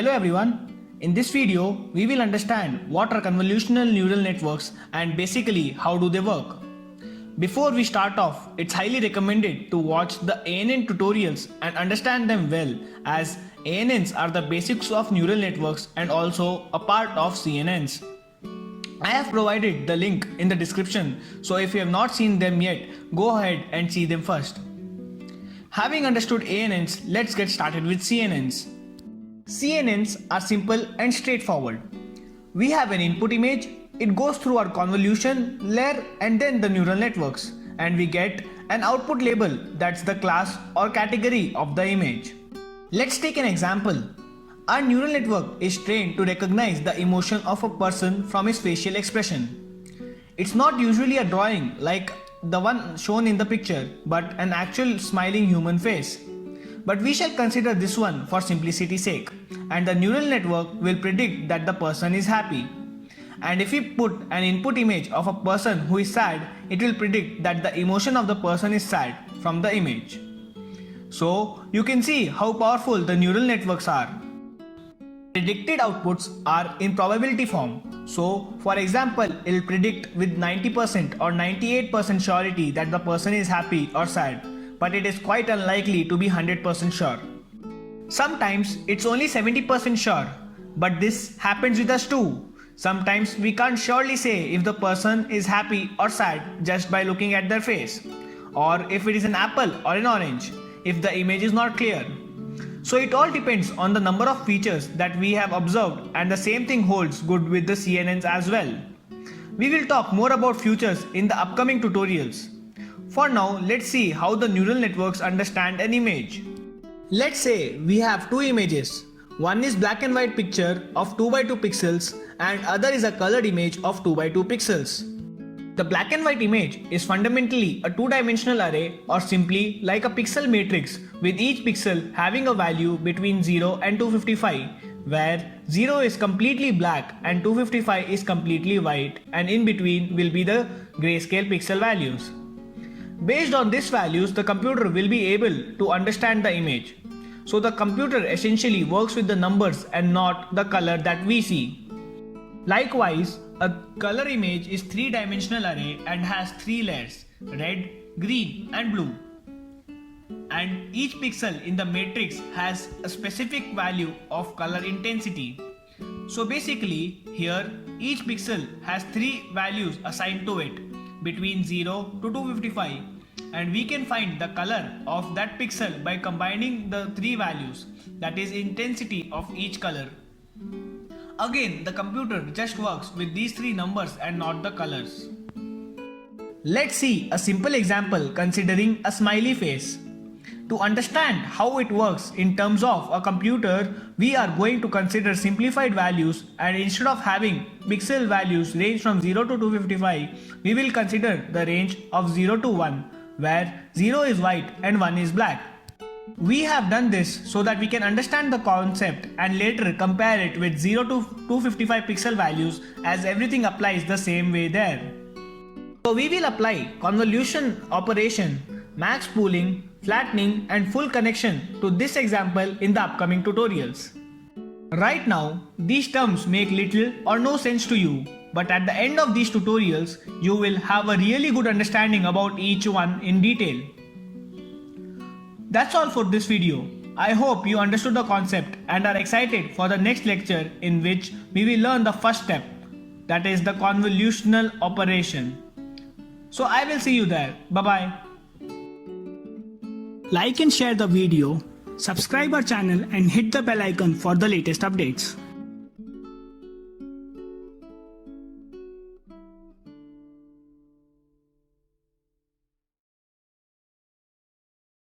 Hello everyone. In this video, we will understand what are convolutional neural networks and basically how do they work. Before we start off, it's highly recommended to watch the ANN tutorials and understand them well, as ANNs are the basics of neural networks and also a part of CNNs. I have provided the link in the description, so if you have not seen them yet, go ahead and see them first. Having understood ANNs, let's get started with CNNs. CNNs are simple and straightforward. We have an input image, it goes through our convolution layer and then the neural networks, and we get an output label, that's the class or category of the image. Let's take an example. Our neural network is trained to recognize the emotion of a person from his facial expression. It's not usually a drawing like the one shown in the picture, but an actual smiling human face. But we shall consider this one for simplicity's sake, and the neural network will predict that the person is happy. And if we put an input image of a person who is sad, it will predict that the emotion of the person is sad from the image. So you can see how powerful the neural networks are. Predicted outputs are in probability form. So for example, it will predict with 90% or 98% surety that the person is happy or sad, but it is quite unlikely to be 100% sure. Sometimes it's only 70% sure, but this happens with us too. Sometimes we can't surely say if the person is happy or sad just by looking at their face, or if it is an apple or an orange, if the image is not clear. So it all depends on the number of features that we have observed, and the same thing holds good with the CNNs as well. We will talk more about features in the upcoming tutorials. For now, let's see how the neural networks understand an image. Let's say we have two images. One is black and white picture of 2x2 pixels and other is a colored image of 2x2 pixels. The black and white image is fundamentally a two-dimensional array, or simply like a pixel matrix, with each pixel having a value between 0 and 255, where 0 is completely black and 255 is completely white, and in between will be the grayscale pixel values. Based on these values, the computer will be able to understand the image. So the computer essentially works with the numbers and not the color that we see. Likewise, a color image is three-dimensional array and has three layers: red, green and blue. And each pixel in the matrix has a specific value of color intensity. So basically, here each pixel has three values assigned to it, between 0 to 255, and we can find the color of that pixel by combining the three values, that is intensity of each color. Again, the computer just works with these three numbers and not the colors. Let's see a simple example considering a smiley face. To understand how it works in terms of a computer, we are going to consider simplified values, and instead of having pixel values range from 0 to 255, we will consider the range of 0 to 1, where 0 is white and 1 is black. We have done this so that we can understand the concept and later compare it with 0 to 255 pixel values, as everything applies the same way there. So we will apply convolution operation, max pooling, flattening and full connection to this example in the upcoming tutorials. Right now, these terms make little or no sense to you, but at the end of these tutorials, you will have a really good understanding about each one in detail. That's all for this video. I hope you understood the concept and are excited for the next lecture, in which we will learn the first step, that is the convolutional operation. So I will see you there. Bye-bye. Like and share the video, subscribe our channel and hit the bell icon for the latest updates.